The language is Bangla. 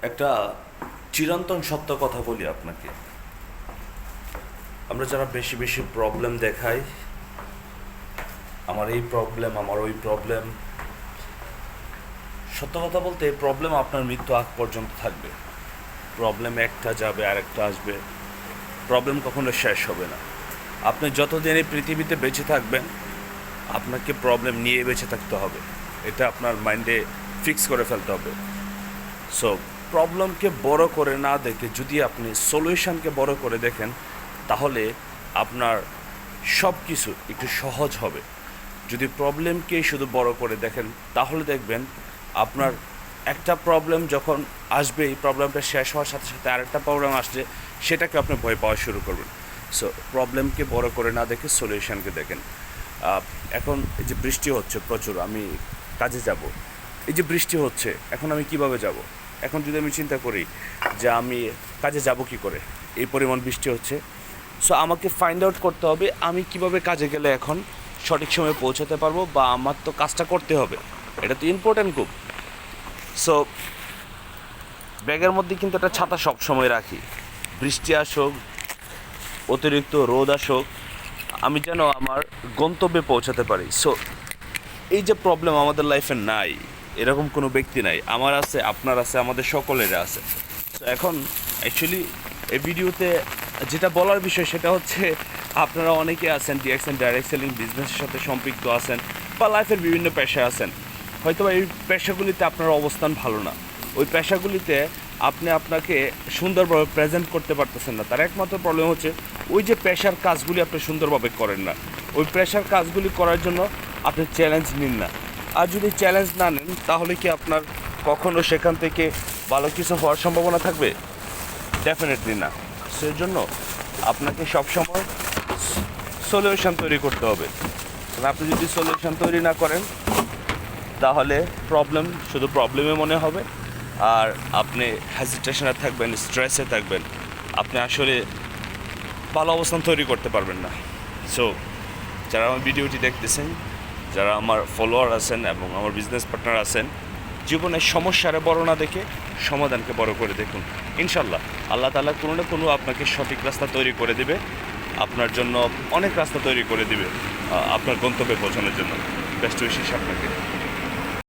একটা চিরন্তন সত্য কথা বলি আপনাকে। আমরা যারা বেশি বেশি প্রবলেম দেখাই, আমার এই প্রবলেম, আমার ওই প্রবলেম, সত্য কথা বলতে এই প্রবলেম আপনার মৃত্যু আগ পর্যন্ত থাকবে। প্রবলেম একটা যাবে আর একটা আসবে, প্রবলেম কখনো শেষ হবে না। আপনি যতদিন এই পৃথিবীতে বেঁচে থাকবেন, আপনাকে প্রবলেম নিয়ে বেঁচে থাকতে হবে। এটা আপনার মাইন্ডে ফিক্স করে ফেলতে হবে। সো প্রবলেমকে বড় করে না দেখে যদি আপনি সলিউশনকে বড় করে দেখেন, তাহলে আপনার সব কিছু একটু সহজ হবে। যদি প্রবলেমকে শুধু বড় করে দেখেন, তাহলে দেখবেন আপনার একটা প্রবলেম যখন আসবে, এই প্রবলেমটা শেষ হওয়ার সাথে সাথে আরেকটা প্রবলেম আসছে, সেটাকে আপনি ভয় পাওয়া শুরু করবেন। সো প্রবলেমকে বড় করে না দেখে সলিউশনকে দেখেন। এখন এই যে বৃষ্টি হচ্ছে প্রচুর, আমি কাজে যাব, এই যে বৃষ্টি হচ্ছে, এখন আমি কিভাবে যাব? এখন যদি আমি চিন্তা করি যে আমি কাজে যাব কি করে, এই পরিমাণ বৃষ্টি হচ্ছে, সো আমাকে ফাইন্ড আউট করতে হবে আমি কিভাবে কাজে গেলে এখন সঠিক সময়ে পৌঁছাতে পারবো, বা আমার তো কাজটা করতে হবে, এটা তো ইম্পর্ট্যান্ট খুব। সো ব্যাগের মধ্যে কিন্তু একটা ছাতা সব সময় রাখি। বৃষ্টি আসুক, অতিরিক্ত রোদ আসুক, আমি যেন আমার গন্তব্যে পৌঁছাতে পারি। সো এই যে প্রবলেম আমাদের লাইফে নাই, এরকম কোনো ব্যক্তি নাই। আমার আছে, আপনার আছে, আমাদের সকলের আছে। তো এখন অ্যাকচুয়ালি এই ভিডিওতে যেটা বলার বিষয় সেটা হচ্ছে, আপনারা অনেকে আছেন ডিরেক্ট অ্যান্ড ডাইরেক্ট সেলিং বিজনেসের সাথে সম্পৃক্ত আছেন, বা লাইফের বিভিন্ন পেশায় আছেন। হয়তো এই পেশাগুলিতে আপনার অবস্থান ভালো না, ওই পেশাগুলিতে আপনি আপনাকে সুন্দরভাবে প্রেজেন্ট করতে পারতেছেন না। তার একমাত্র প্রবলেম হচ্ছে ওই যে পেশার কাজগুলি আপনি সুন্দরভাবে করেন না। ওই পেশার কাজগুলি করার জন্য আপনি চ্যালেঞ্জ নিন না। আর যদি চ্যালেঞ্জ না নেন, তাহলে কি আপনার কখনো সেখান থেকে ভালো কিছু হওয়ার সম্ভাবনা থাকবে? ডেফিনেটলি না। সেই জন্য আপনাকে সবসময় সলিউশন তৈরি করতে হবে। কারণ আপনি যদি সলিউশন তৈরি না করেন, তাহলে প্রবলেম শুধু প্রবলেমে মনে হবে, আর আপনি হেজিটেশনে থাকবেন, স্ট্রেসে থাকবেন, আপনি আসলে ভালো অবস্থান তৈরি করতে পারবেন না। সো যারা আমার ভিডিওটি দেখতেছেন, যারা আমার ফলোয়ার আছেন এবং আমার বিজনেস পার্টনার আছেন, জীবনের সমস্যারে বড় না দেখে সমাধানকে বড় করে দেখুন। ইনশাল্লাহ আল্লাহ তাআলা কোনো না কোনো আপনাকে সঠিক রাস্তা তৈরি করে দেবে, আপনার জন্য অনেক রাস্তা তৈরি করে দিবে আপনার গন্তব্যে পৌঁছানোর জন্য। বেস্ট উইশেস আপনাকে।